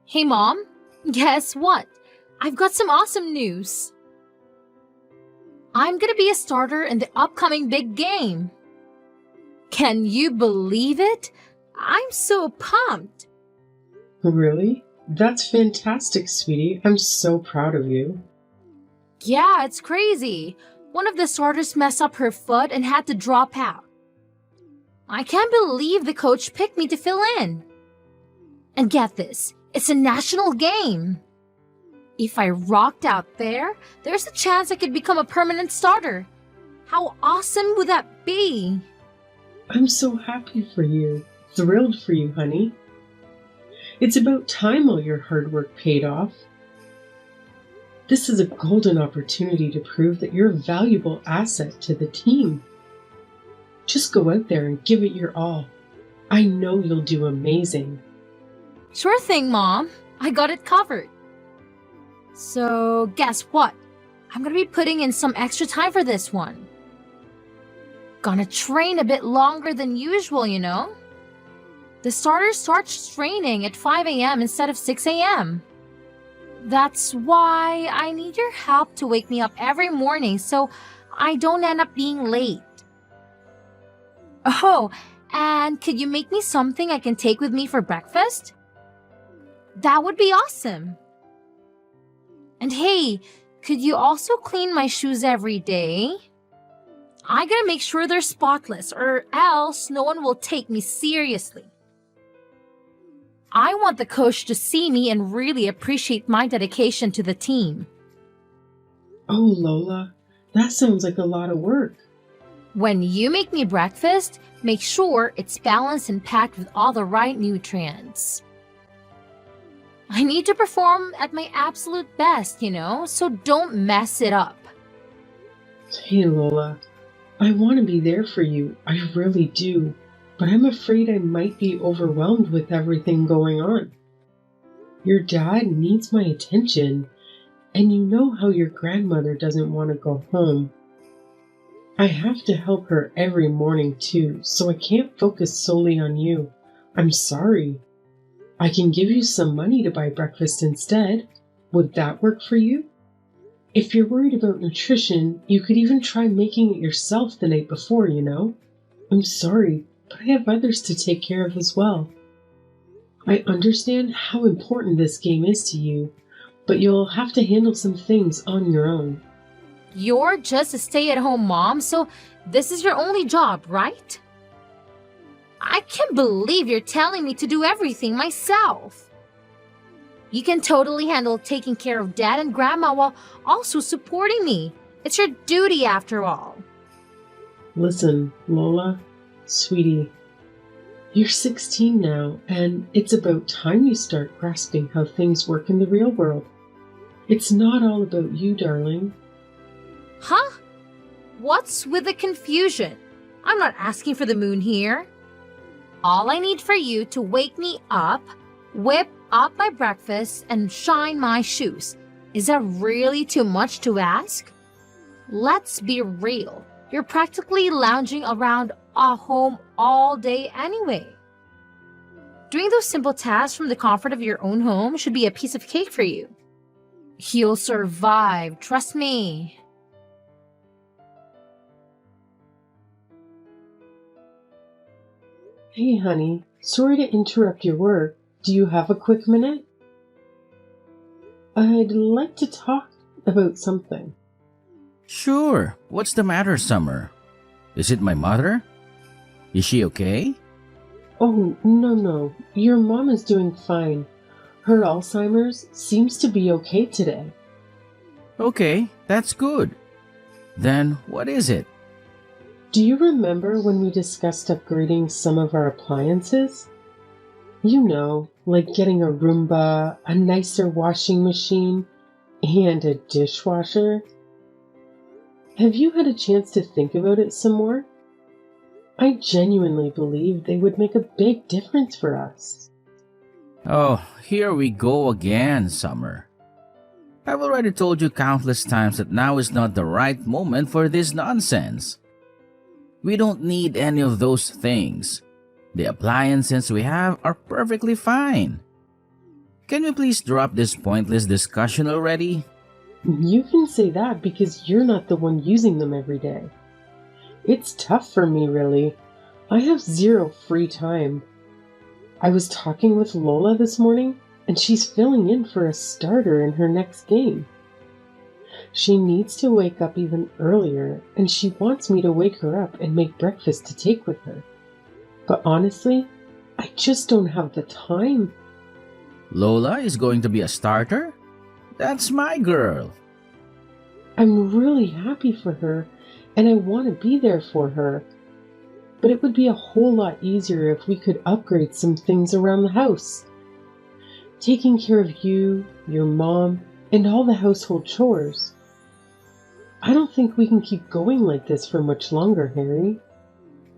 Hey mom, guess what? I've got some awesome news. I'm gonna be a starter in the upcoming big game. Can you believe it? I'm so pumped. Really? That's fantastic, sweetie. I'm so proud of you. Yeah, it's crazy. One of the starters messed up her foot and had to drop out. I can't believe the coach picked me to fill in. And get this, it's a national game. If I rocked out there, there's a chance I could become a permanent starter. How awesome would that be? I'm so happy for you. Thrilled for you, honey. It's about time all your hard work paid off. This is a golden opportunity to prove that you're a valuable asset to the team. Just go out there and give it your all. I know you'll do amazing. Sure thing, Mom. I got it covered. So, guess what? I'm gonna be putting in some extra time for this one. Gonna train a bit longer than usual, you know? The starter starts training at 5 a.m. instead of 6 a.m. That's why I need your help to wake me up every morning so I don't end up being late. Oh, and could you make me something I can take with me for breakfast? That would be awesome. And hey, could you also clean my shoes every day? I gotta make sure they're spotless or else no one will take me seriously. I want the coach to see me and really appreciate my dedication to the team. Oh, Lola, that sounds like a lot of work. When you make me breakfast, make sure it's balanced and packed with all the right nutrients. I need to perform at my absolute best, you know, so don't mess it up. Hey, Lola, I want to be there for you. I really do. But I'm afraid I might be overwhelmed with everything going on. Your dad needs my attention, and you know how your grandmother doesn't want to go home. I have to help her every morning too, so I can't focus solely on you. I'm sorry. I can give you some money to buy breakfast instead. Would that work for you? If you're worried about nutrition, you could even try making it yourself the night before, you know? I'm sorry, but I have others to take care of as well. I understand how important this game is to you, but you'll have to handle some things on your own. You're just a stay-at-home mom, so this is your only job, right? I can't believe you're telling me to do everything myself. You can totally handle taking care of Dad and Grandma while also supporting me. It's your duty after all. Listen, Lola, sweetie, you're 16 now, and it's about time you start grasping how things work in the real world. It's not all about you, darling. Huh? What's with the confusion? I'm not asking for the moon here. All I need for you to wake me up, whip up my breakfast, and shine my shoes. Is that really too much to ask? Let's be real. You're practically lounging around our home all day anyway. Doing those simple tasks from the comfort of your own home should be a piece of cake for you. You'll survive, trust me. Hey, honey, sorry to interrupt your work. Do you have a quick minute? I'd like to talk about something. Sure. What's the matter, Summer? Is it my mother? Is she okay? Oh, no. Your mom is doing fine. Her Alzheimer's seems to be okay today. Okay, that's good. Then what is it? Do you remember when we discussed upgrading some of our appliances? You know, like getting a Roomba, a nicer washing machine, and a dishwasher. Have you had a chance to think about it some more? I genuinely believe they would make a big difference for us. Oh, here we go again, Summer. I've already told you countless times that now is not the right moment for this nonsense. We don't need any of those things. The appliances we have are perfectly fine. Can we please drop this pointless discussion already? You can say that because you're not the one using them every day. It's tough for me, really. I have zero free time. I was talking with Lola this morning, and she's filling in for a starter in her next game. She needs to wake up even earlier, and she wants me to wake her up and make breakfast to take with her. But honestly, I just don't have the time. Lola is going to be a starter? That's my girl. I'm really happy for her, and I want to be there for her. But it would be a whole lot easier if we could upgrade some things around the house. Taking care of you, your mom, and all the household chores. I don't think we can keep going like this for much longer, Harry.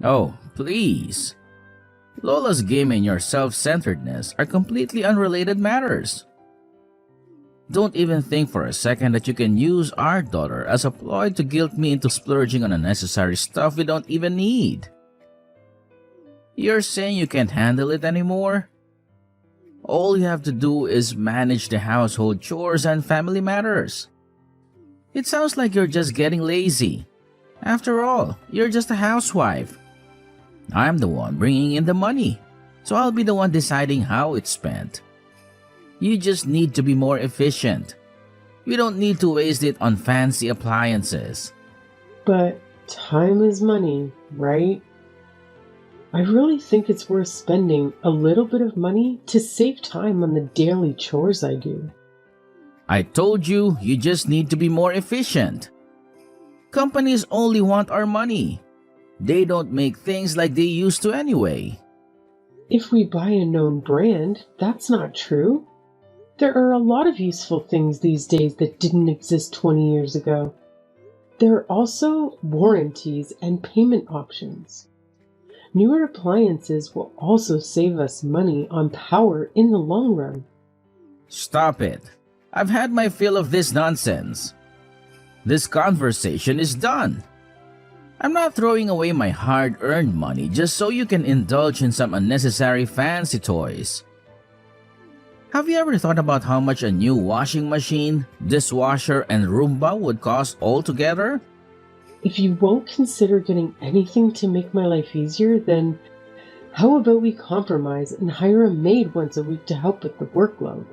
Oh, please. Lola's game and your self-centeredness are completely unrelated matters. Don't even think for a second that you can use our daughter as a ploy to guilt me into splurging on unnecessary stuff we don't even need. You're saying you can't handle it anymore? All you have to do is manage the household chores and family matters. It sounds like you're just getting lazy. After all, you're just a housewife. I'm the one bringing in the money, so I'll be the one deciding how it's spent. You just need to be more efficient. We don't need to waste it on fancy appliances. But time is money, right? I really think it's worth spending a little bit of money to save time on the daily chores I do. I told you, you just need to be more efficient. Companies only want our money. They don't make things like they used to anyway. If we buy a known brand, that's not true. There are a lot of useful things these days that didn't exist 20 years ago. There are also warranties and payment options. Newer appliances will also save us money on power in the long run. Stop it. I've had my fill of this nonsense. This conversation is done. I'm not throwing away my hard-earned money just so you can indulge in some unnecessary fancy toys. Have you ever thought about how much a new washing machine, dishwasher, and Roomba would cost altogether? If you won't consider getting anything to make my life easier, then how about we compromise and hire a maid once a week to help with the workload?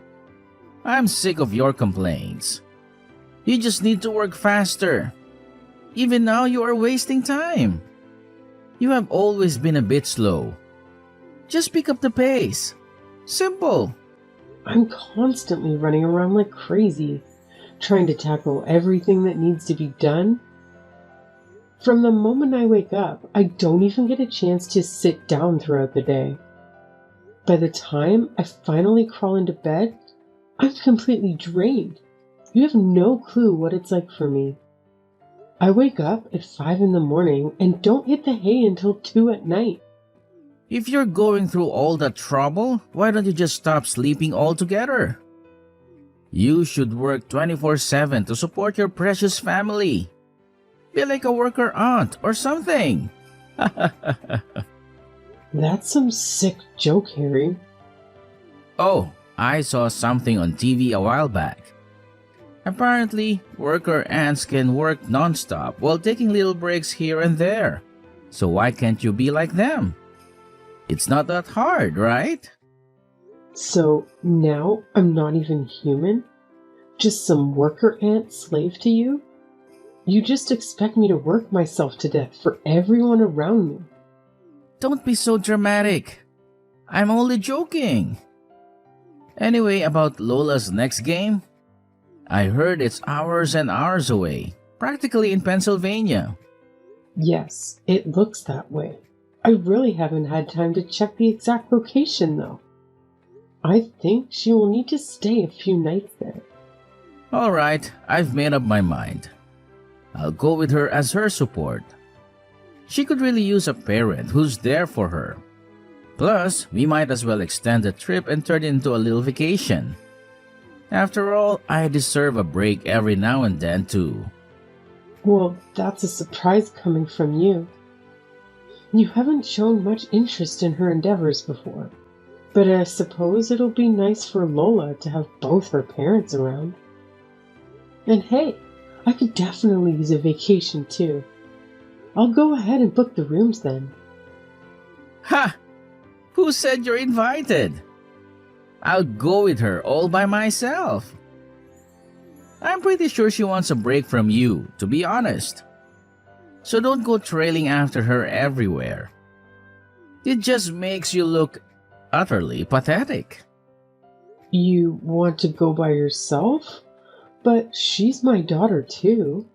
I'm sick of your complaints. You just need to work faster. Even now, you are wasting time. You have always been a bit slow. Just pick up the pace. Simple. I'm constantly running around like crazy, trying to tackle everything that needs to be done. From the moment I wake up, I don't even get a chance to sit down throughout the day. By the time I finally crawl into bed, I'm completely drained. You have no clue what it's like for me. I wake up at 5 in the morning and don't hit the hay until 2 at night. If you're going through all that trouble, why don't you just stop sleeping altogether? You should work 24/7 to support your precious family. Be like a worker aunt or something. That's some sick joke, Harry. Oh, I saw something on TV a while back. Apparently, worker ants can work non-stop while taking little breaks here and there. So why can't you be like them? It's not that hard, right? So now I'm not even human? Just some worker ant slave to you? You just expect me to work myself to death for everyone around me. Don't be so dramatic. I'm only joking. Anyway, about Lola's next game, I heard it's hours and hours away, practically in Pennsylvania. Yes, it looks that way. I really haven't had time to check the exact location, though. I think she will need to stay a few nights there. All right, I've made up my mind. I'll go with her as her support. She could really use a parent who's there for her. Plus, we might as well extend the trip and turn it into a little vacation. After all, I deserve a break every now and then, too. Well, that's a surprise coming from you. You haven't shown much interest in her endeavors before. But I suppose it'll be nice for Lola to have both her parents around. And hey, I could definitely use a vacation too. I'll go ahead and book the rooms then. Ha! Who said you're invited? I'll go with her all by myself. I'm pretty sure she wants a break from you, to be honest. So don't go trailing after her everywhere. It just makes you look utterly pathetic. You want to go by yourself? But she's my daughter too.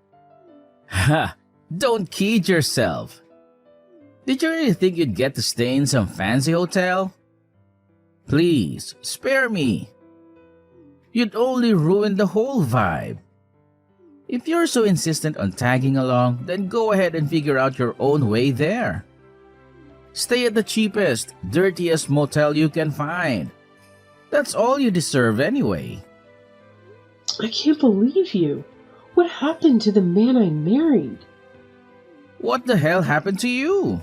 Ha! Don't kid yourself. Did you really think you'd get to stay in some fancy hotel? Please, spare me. You'd only ruin the whole vibe. If you're so insistent on tagging along, then go ahead and figure out your own way there. Stay at the cheapest, dirtiest motel you can find. That's all you deserve anyway. I can't believe you. What happened to the man I married? What the hell happened to you?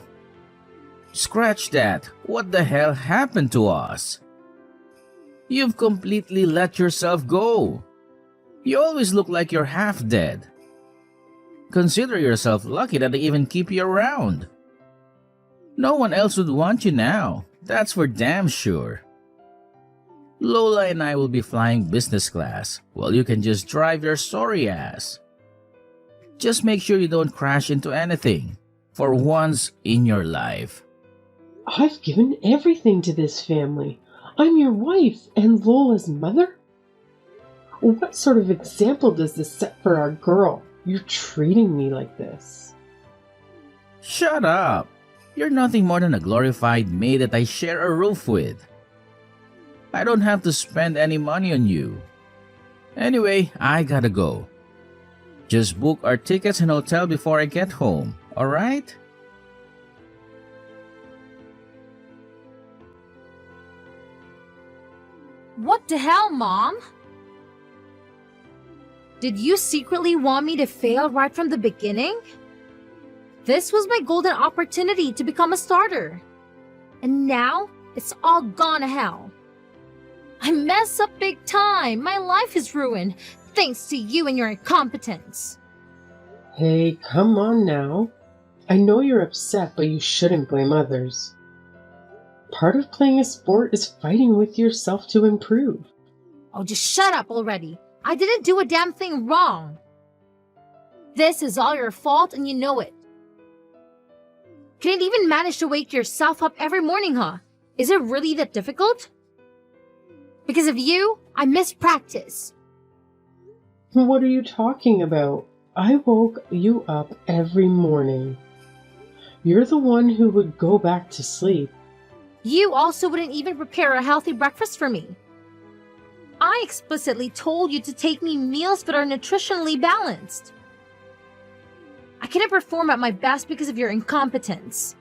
Scratch that. What the hell happened to us? You've completely let yourself go. You always look like you're half dead. Consider yourself lucky that they even keep you around. No one else would want you now. That's for damn sure. Lola and I will be flying business class, while you can just drive your sorry ass. Just make sure you don't crash into anything, for once in your life. I've given everything to this family. I'm your wife and Lola's mother? What sort of example does this set for our girl? You're treating me like this. Shut up! You're nothing more than a glorified maid that I share a roof with. I don't have to spend any money on you. Anyway, I gotta go. Just book our tickets and hotel before I get home, alright? What the hell, Mom? Did you secretly want me to fail right from the beginning? This was my golden opportunity to become a starter. And now, it's all gone to hell. I messed up big time. My life is ruined, thanks to you and your incompetence. Hey, come on now. I know you're upset, but you shouldn't blame others. Part of playing a sport is fighting with yourself to improve. Oh, just shut up already. I didn't do a damn thing wrong. This is all your fault and you know it. Can't even manage to wake yourself up every morning, huh? Is it really that difficult? Because of you, I missed practice. What are you talking about? I woke you up every morning. You're the one who would go back to sleep. You also wouldn't even prepare a healthy breakfast for me. I explicitly told you to take me meals that are nutritionally balanced. I couldn't perform at my best because of your incompetence.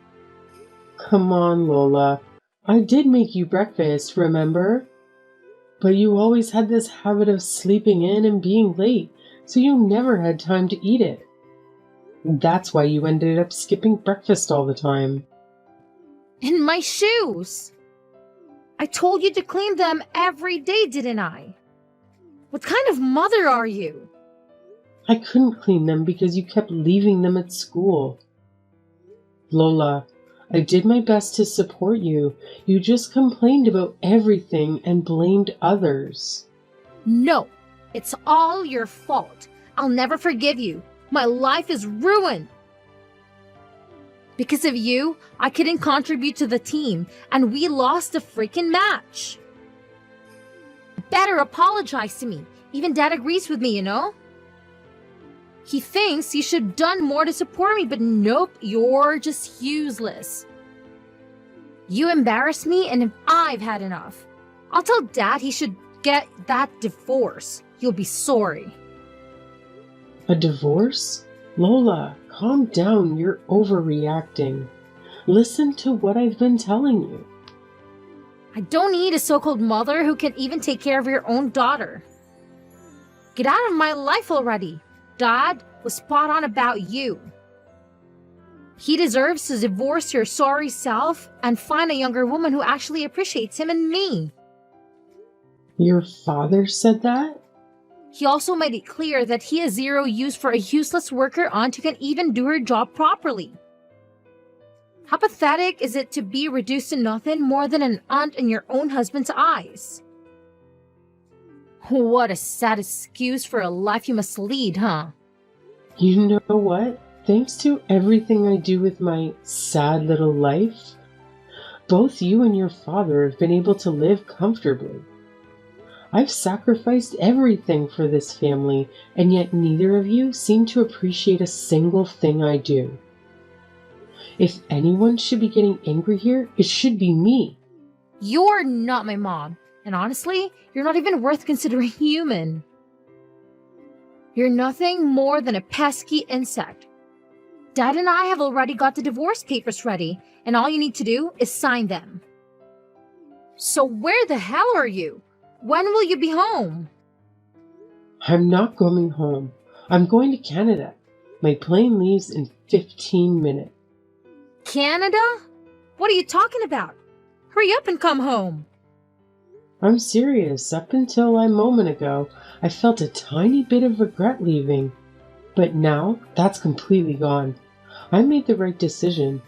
Come on, Lola. I did make you breakfast, remember? But you always had this habit of sleeping in and being late, so you never had time to eat it. That's why you ended up skipping breakfast all the time. And my shoes! I told you to clean them every day, didn't I? What kind of mother are you? I couldn't clean them because you kept leaving them at school. Lola, I did my best to support you. You just complained about everything and blamed others. No, it's all your fault. I'll never forgive you. My life is ruined. Because of you, I couldn't contribute to the team, and we lost the freaking match. Better apologize to me. Even Dad agrees with me, you know? He thinks you should have done more to support me, but nope, you're just useless. You embarrassed me, and I've had enough. I'll tell Dad he should get that divorce. You'll be sorry. A divorce? Lola, calm down. You're overreacting. Listen to what I've been telling you. I don't need a so-called mother who can even take care of your own daughter. Get out of my life already. Dad was spot on about you. He deserves to divorce your sorry self and find a younger woman who actually appreciates him and me. Your father said that? He also made it clear that he has zero use for a useless worker aunt who can even do her job properly. How pathetic is it to be reduced to nothing more than an aunt in your own husband's eyes? What a sad excuse for a life you must lead, huh? You know what? Thanks to everything I do with my sad little life, both you and your father have been able to live comfortably. I've sacrificed everything for this family, and yet neither of you seem to appreciate a single thing I do. If anyone should be getting angry here, it should be me. You're not my mom, and honestly, you're not even worth considering human. You're nothing more than a pesky insect. Dad and I have already got the divorce papers ready, and all you need to do is sign them. So where the hell are you? When will you be home? I'm not going home. I'm going to Canada. My plane leaves in 15 minutes. Canada? What are you talking about? Hurry up and come home. I'm serious. Up until a moment ago, I felt a tiny bit of regret leaving. But now, that's completely gone. I made the right decision.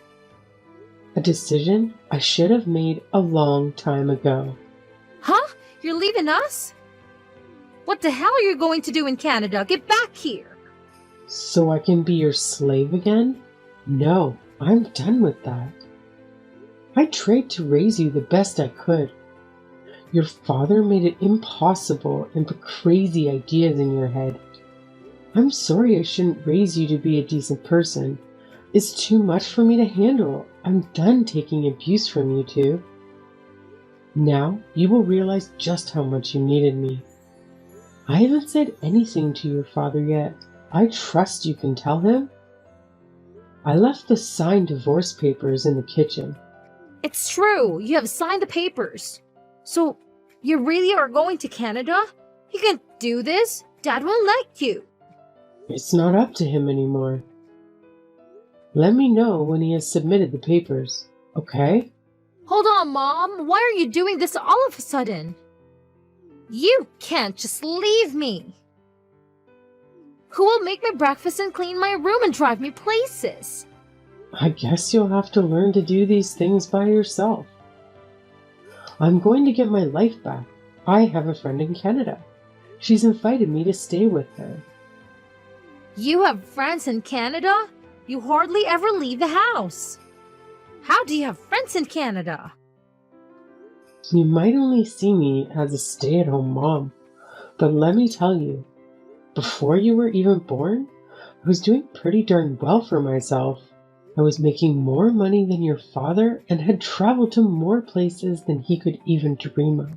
A decision I should have made a long time ago. Huh? You're leaving us? What the hell are you going to do in Canada? Get back here! So I can be your slave again? No, I'm done with that. I tried to raise you the best I could. Your father made it impossible and put crazy ideas in your head. I'm sorry I shouldn't raise you to be a decent person. It's too much for me to handle. I'm done taking abuse from you two. Now you will realize just how much you needed me. I haven't said anything to your father yet. I trust you can tell him. I left the signed divorce papers in the kitchen. It's true. You have signed the papers. So, you really are going to Canada? You can't do this. Dad won't let you. It's not up to him anymore. Let me know when he has submitted the papers, okay? Hold on, Mom. Why are you doing this all of a sudden? You can't just leave me. Who will make my breakfast and clean my room and drive me places? I guess you'll have to learn to do these things by yourself. I'm going to get my life back. I have a friend in Canada. She's invited me to stay with her. You have friends in Canada? You hardly ever leave the house. How do you have friends in Canada? You might only see me as a stay-at-home mom, but let me tell you, before you were even born, I was doing pretty darn well for myself. I was making more money than your father and had traveled to more places than he could even dream of.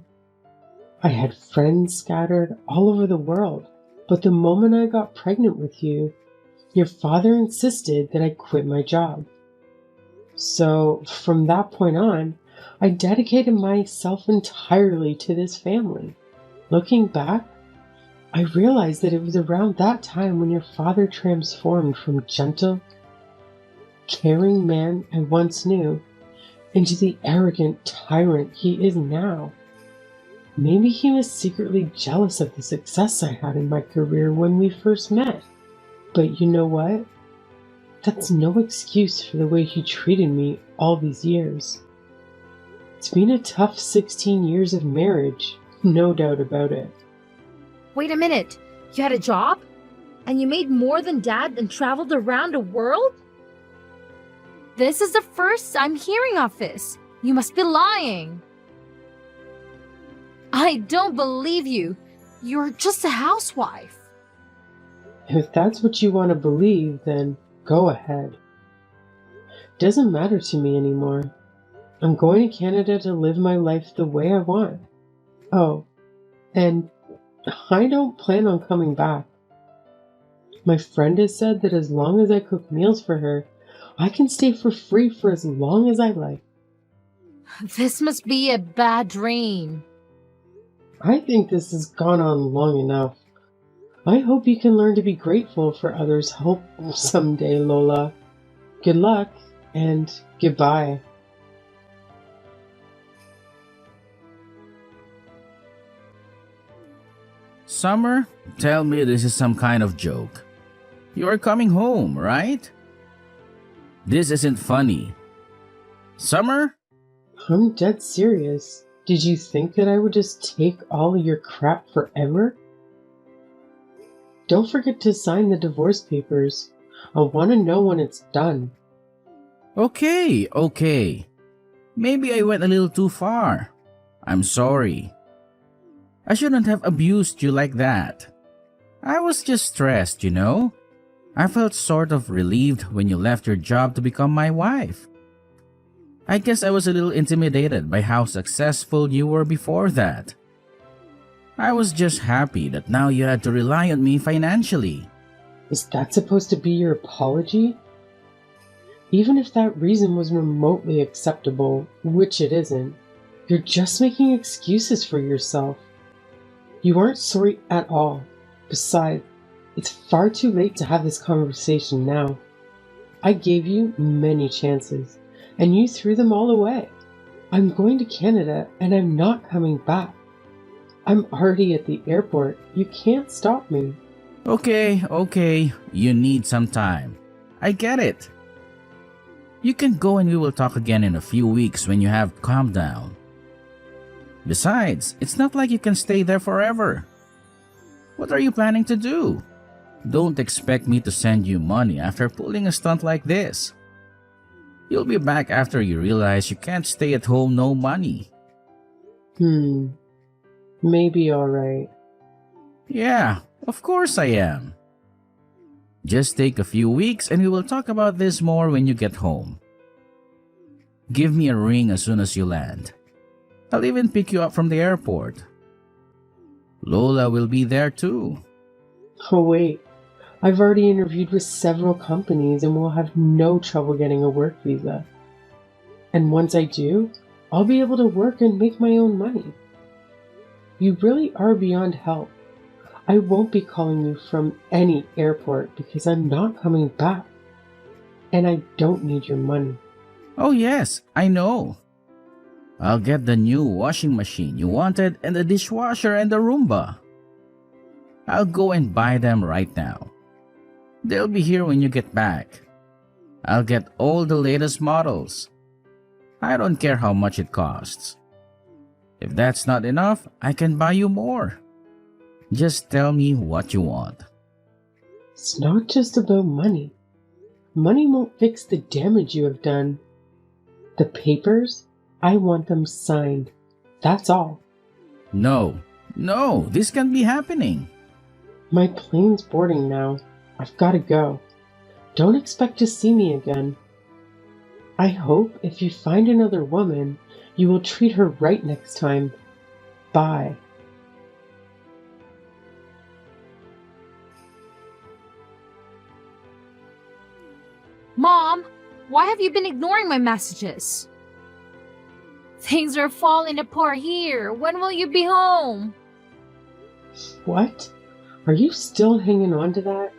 I had friends scattered all over the world, but the moment I got pregnant with you, your father insisted that I quit my job. So, from that point on, I dedicated myself entirely to this family. Looking back, I realized that it was around that time when your father transformed from gentle, caring man I once knew into the arrogant tyrant he is now. Maybe he was secretly jealous of the success I had in my career when we first met. But you know what? That's no excuse for the way he treated me all these years. It's been a tough 16 years of marriage, no doubt about it. Wait a minute. You had a job? And you made more than Dad and traveled around the world? This is the first I'm hearing of this. You must be lying. I don't believe you. You're just a housewife. If that's what you want to believe, then go ahead. Doesn't matter to me anymore. I'm going to Canada to live my life the way I want. Oh, and I don't plan on coming back. My friend has said that as long as I cook meals for her, I can stay for free for as long as I like. This must be a bad dream. I think this has gone on long enough. I hope you can learn to be grateful for others' help someday, Lola. Good luck, and goodbye. Summer, tell me this is some kind of joke. You are coming home, right? This isn't funny. Summer? I'm dead serious. Did you think that I would just take all of your crap forever? Don't forget to sign the divorce papers. I want to know when it's done. Okay. Maybe I went a little too far. I'm sorry. I shouldn't have abused you like that. I was just stressed, you know? I felt sort of relieved when you left your job to become my wife. I guess I was a little intimidated by how successful you were before that. I was just happy that now you had to rely on me financially. Is that supposed to be your apology? Even if that reason was remotely acceptable, which it isn't, you're just making excuses for yourself. You aren't sorry at all. Besides, it's far too late to have this conversation now. I gave you many chances, and you threw them all away. I'm going to Canada, and I'm not coming back. I'm already at the airport. You can't stop me. Okay. You need some time. I get it. You can go and we will talk again in a few weeks when you have calmed down. Besides, it's not like you can stay there forever. What are you planning to do? Don't expect me to send you money after pulling a stunt like this. You'll be back after you realize you can't stay at home no money. Maybe alright. Yeah, of course I am. Just take a few weeks and we will talk about this more when you get home. Give me a ring as soon as you land. I'll even pick you up from the airport. Lola will be there too. Oh wait, I've already interviewed with several companies and will have no trouble getting a work visa. And once I do, I'll be able to work and make my own money. You really are beyond help. I won't be calling you from any airport because I'm not coming back. And I don't need your money. Oh yes, I know. I'll get the new washing machine you wanted and the dishwasher and the Roomba. I'll go and buy them right now. They'll be here when you get back. I'll get all the latest models. I don't care how much it costs. If that's not enough, I can buy you more. Just tell me what you want. It's not just about money. Money won't fix the damage you have done. The papers, I want them signed. That's all. No, this can't be happening. My plane's boarding now. I've got to go. Don't expect to see me again. I hope if you find another woman, you will treat her right next time. Bye. Mom, why have you been ignoring my messages? Things are falling apart here. When will you be home? What? Are you still hanging on to that?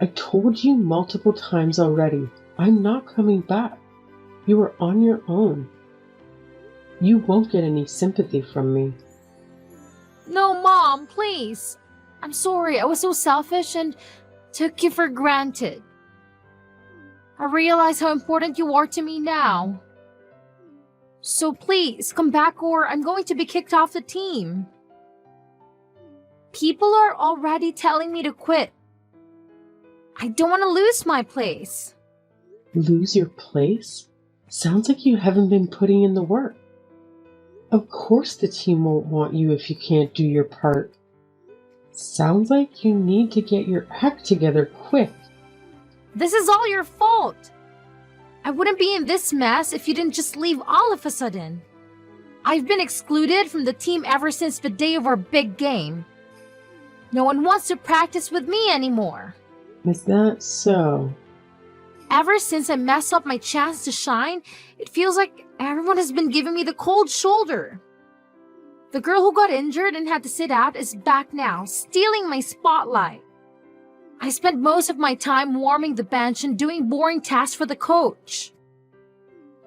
I told you multiple times already. I'm not coming back. You are on your own. You won't get any sympathy from me. No, Mom, please. I'm sorry. I was so selfish and took you for granted. I realize how important you are to me now. So please, come back or I'm going to be kicked off the team. People are already telling me to quit. I don't want to lose my place. Lose your place? Sounds like you haven't been putting in the work. Of course the team won't want you if you can't do your part. Sounds like you need to get your act together quick. This is all your fault. I wouldn't be in this mess if you didn't just leave all of a sudden. I've been excluded from the team ever since the day of our big game. No one wants to practice with me anymore. Is that so? Ever since I messed up my chance to shine, it feels like everyone has been giving me the cold shoulder. The girl who got injured and had to sit out is back now, stealing my spotlight. I spent most of my time warming the bench and doing boring tasks for the coach.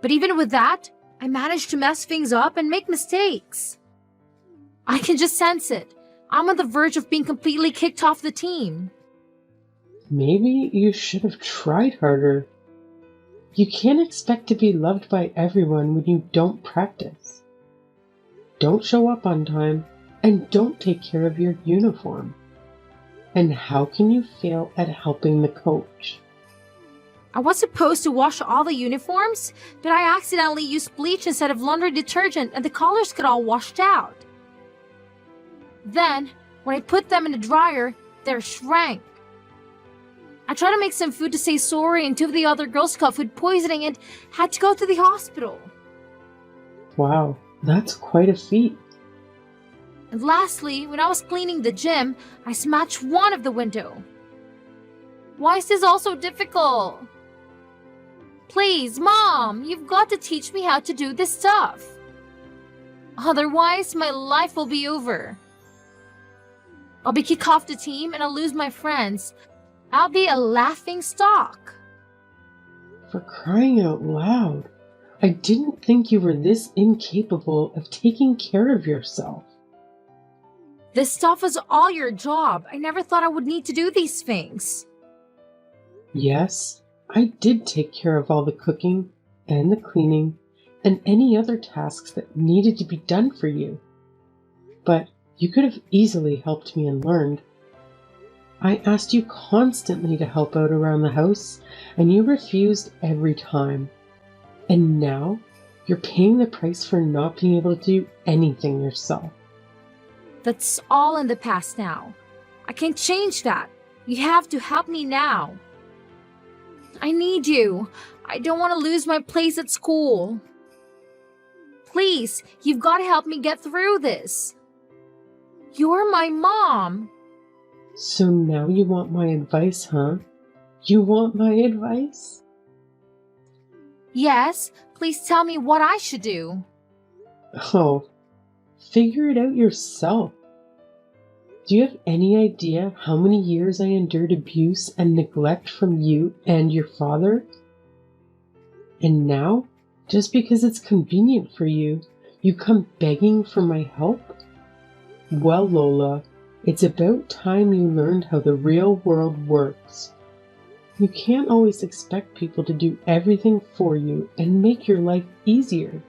But even with that, I managed to mess things up and make mistakes. I can just sense it. I'm on the verge of being completely kicked off the team. Maybe you should have tried harder. You can't expect to be loved by everyone when you don't practice. Don't show up on time, and don't take care of your uniform. And how can you fail at helping the coach? I was supposed to wash all the uniforms, but I accidentally used bleach instead of laundry detergent and the colors got all washed out. Then, when I put them in the dryer, they shrank. I tried to make some food to say sorry, and two of the other girls got food poisoning and had to go to the hospital. Wow, that's quite a feat. And lastly, when I was cleaning the gym, I smashed one of the window. Why is this all so difficult? Please, Mom, you've got to teach me how to do this stuff. Otherwise, my life will be over. I'll be kicked off the team and I'll lose my friends. I'll be a laughing stock. For crying out loud, I didn't think you were this incapable of taking care of yourself. This stuff was all your job. I never thought I would need to do these things. Yes, I did take care of all the cooking and the cleaning and any other tasks that needed to be done for you. But you could have easily helped me and learned. I asked you constantly to help out around the house, and you refused every time. And now, you're paying the price for not being able to do anything yourself. That's all in the past now. I can't change that. You have to help me now. I need you. I don't want to lose my place at school. Please, you've got to help me get through this. You're my mom. So now you want my advice, huh? You want my advice? Yes, please tell me what I should do. Oh, figure it out yourself. Do you have any idea how many years I endured abuse and neglect from you and your father? And now, just because it's convenient for you, you come begging for my help? Well, Lola, it's about time you learned how the real world works. You can't always expect people to do everything for you and make your life easier.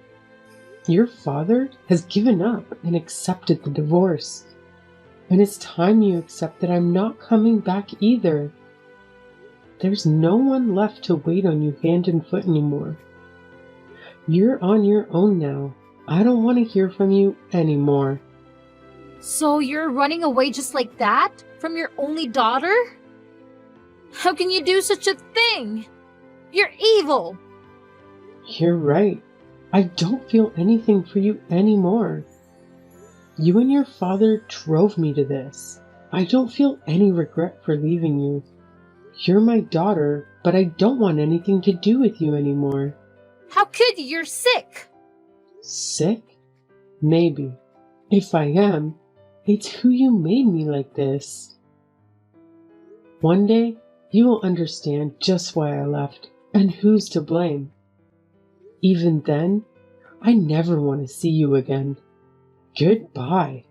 Your father has given up and accepted the divorce. And it's time you accept that I'm not coming back either. There's no one left to wait on you hand and foot anymore. You're on your own now. I don't want to hear from you anymore. So you're running away just like that? From your only daughter? How can you do such a thing? You're evil! You're right. I don't feel anything for you anymore. You and your father drove me to this. I don't feel any regret for leaving you. You're my daughter, but I don't want anything to do with you anymore. How could you? You're sick! Sick? Maybe. If I am, it's who you made me like this. One day, you will understand just why I left and who's to blame. Even then, I never want to see you again. Goodbye.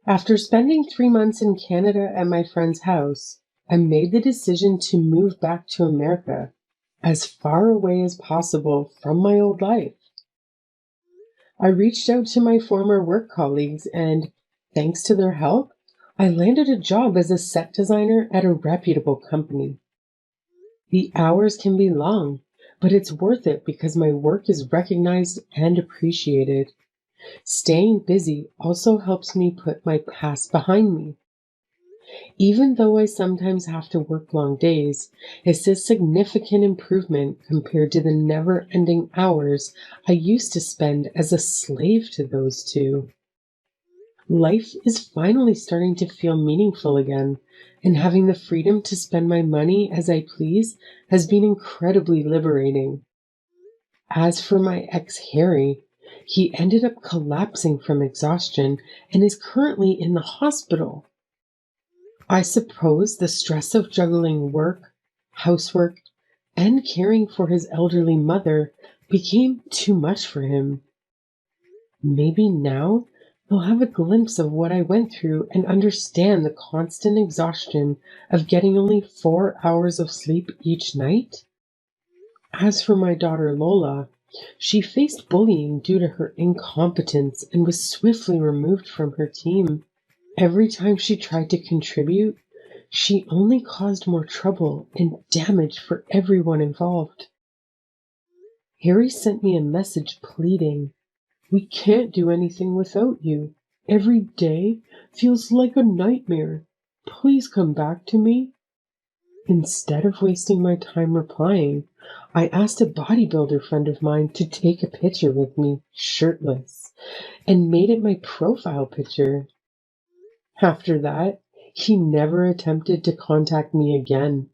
After spending 3 months in Canada at my friend's house, I made the decision to move back to America, as far away as possible from my old life. I reached out to my former work colleagues and, thanks to their help, I landed a job as a set designer at a reputable company. The hours can be long, but it's worth it because my work is recognized and appreciated. Staying busy also helps me put my past behind me. Even though I sometimes have to work long days, it's a significant improvement compared to the never-ending hours I used to spend as a slave to those two. Life is finally starting to feel meaningful again, and having the freedom to spend my money as I please has been incredibly liberating. As for my ex Harry, he ended up collapsing from exhaustion and is currently in the hospital. I suppose the stress of juggling work, housework, and caring for his elderly mother became too much for him. Maybe now he'll have a glimpse of what I went through and understand the constant exhaustion of getting only 4 hours of sleep each night. As for my daughter Lola, she faced bullying due to her incompetence and was swiftly removed from her team. Every time she tried to contribute, she only caused more trouble and damage for everyone involved. Harry sent me a message pleading, "We can't do anything without you. Every day feels like a nightmare. Please come back to me." Instead of wasting my time replying, I asked a bodybuilder friend of mine to take a picture with me, shirtless, and made it my profile picture. After that, he never attempted to contact me again.